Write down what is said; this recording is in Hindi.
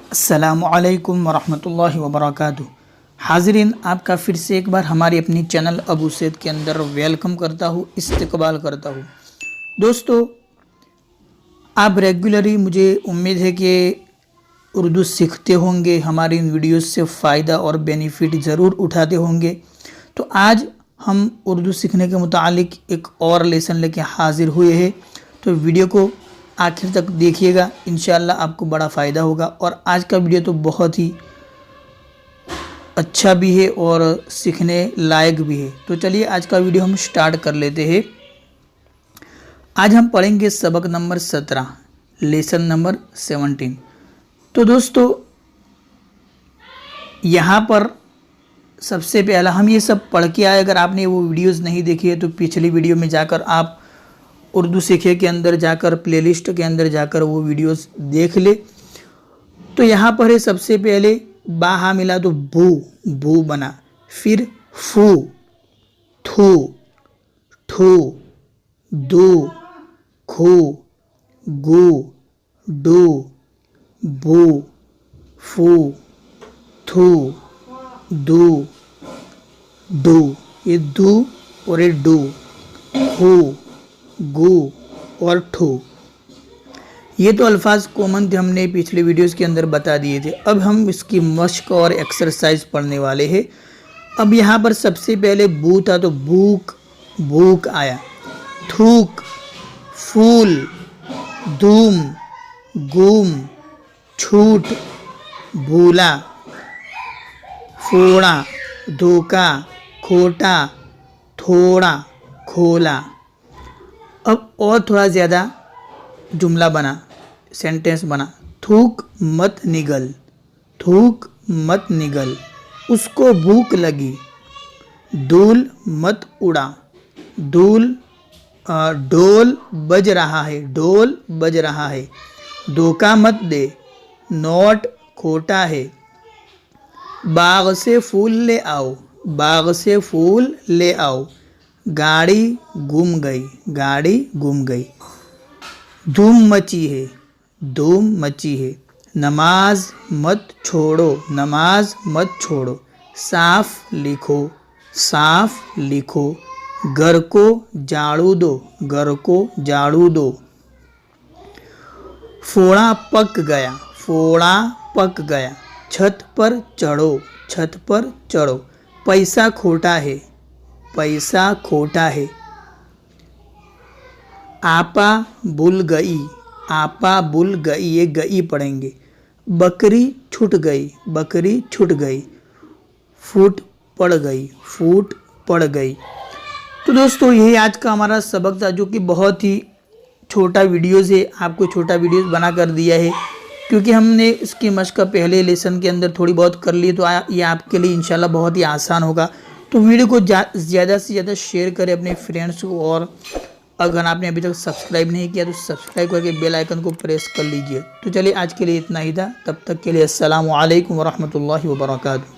अस्सलामुअलैकुम वरहमतुल्लाहि वबरकातुहू। हाज़रीन, आपका फिर से एक बार हमारी अपनी चैनल अबू सैद के अंदर वेलकम करता हूँ, इस्तकबाल करता हूँ। दोस्तों, आप रेगुलरली मुझे उम्मीद है कि उर्दू सीखते होंगे, हमारी इन वीडियोस से फ़ायदा और बेनिफिट ज़रूर उठाते होंगे। तो आज हम उर्दू सीखने के मुतालिक एक और लेसन लेके हाज़िर हुए हैं। तो वीडियो को आखिर तक देखिएगा, इंशाअल्लाह आपको बड़ा फ़ायदा होगा। और आज का वीडियो तो बहुत ही अच्छा भी है और सीखने लायक भी है। तो चलिए आज का वीडियो हम स्टार्ट कर लेते हैं। आज हम पढ़ेंगे सबक नंबर 17, लेसन नंबर 17। तो दोस्तों, यहाँ पर सबसे पहला हम ये सब पढ़ के आए। अगर आपने वो वीडियोस नहीं देखी है तो पिछली वीडियो में जाकर आप उर्दू सीखे के अंदर जाकर प्लेलिस्ट के अंदर जाकर वो वीडियोस देख ले। तो यहाँ पर है सबसे पहले बा हा मिला तो बू, बू बना। फिर फू, थू, ठू, दू, खू, गू, डू, बू, फू, थू, दू, डू। ये दू और ये डू, हू, गू और ठू। ये तो अल्फाज कॉमन थे, हमने पिछले वीडियोस के अंदर बता दिए थे। अब हम इसकी मश्क और एक्सरसाइज पढ़ने वाले हैं। अब यहाँ पर सबसे पहले बू था तो बूक, बूक आया। थूक, फूल, धूम, गुम, छूट, भूला, फोड़ा, धोखा, खोटा, थोड़ा, खोला। अब और थोड़ा ज़्यादा जुमला बना, सेंटेंस बना। थूक मत निगल, थूक मत निगल, उसको भूख लगी। धूल मत उड़ा, धूल ढोल बज रहा है, ढोल बज रहा है। धोखा मत दे, नोट खोटा है। बाग से फूल ले आओ, बाग से फूल ले आओ। गाड़ी गुम गई, गाड़ी गुम गई। धूम मची है, धूम मची है। नमाज मत छोड़ो, नमाज मत छोड़ो। साफ लिखो, साफ लिखो। घर को झाड़ू दो, घर को झाड़ू दो। फोड़ा पक गया, फोड़ा पक गया। छत पर चढ़ो, छत पर चढ़ो। पैसा खोटा है, पैसा खोटा है। आपा भूल गई, आपा भूल गई, ये गई पढ़ेंगे। बकरी छूट गई, बकरी छूट गई। फूट पड़ गई, फूट पड़ गई। तो दोस्तों, यही आज का हमारा सबक था, जो कि बहुत ही छोटा वीडियोज़ है। आपको छोटा वीडियोज़ बना कर दिया है क्योंकि हमने इसकी मश्क पहले लेसन के अंदर थोड़ी बहुत कर ली। तो ये आपके लिए इंशाल्लाह बहुत ही आसान होगा। तो वीडियो को ज़्यादा से ज़्यादा शेयर करें अपने फ्रेंड्स को। और अगर आपने अभी तक सब्सक्राइब नहीं किया तो सब्सक्राइब करके बेल आइकन को प्रेस कर लीजिए। तो चलिए आज के लिए इतना ही था। तब तक के लिए अस्सलामु अलैकुम वरहमतुल्लाहि वबरकातुहू।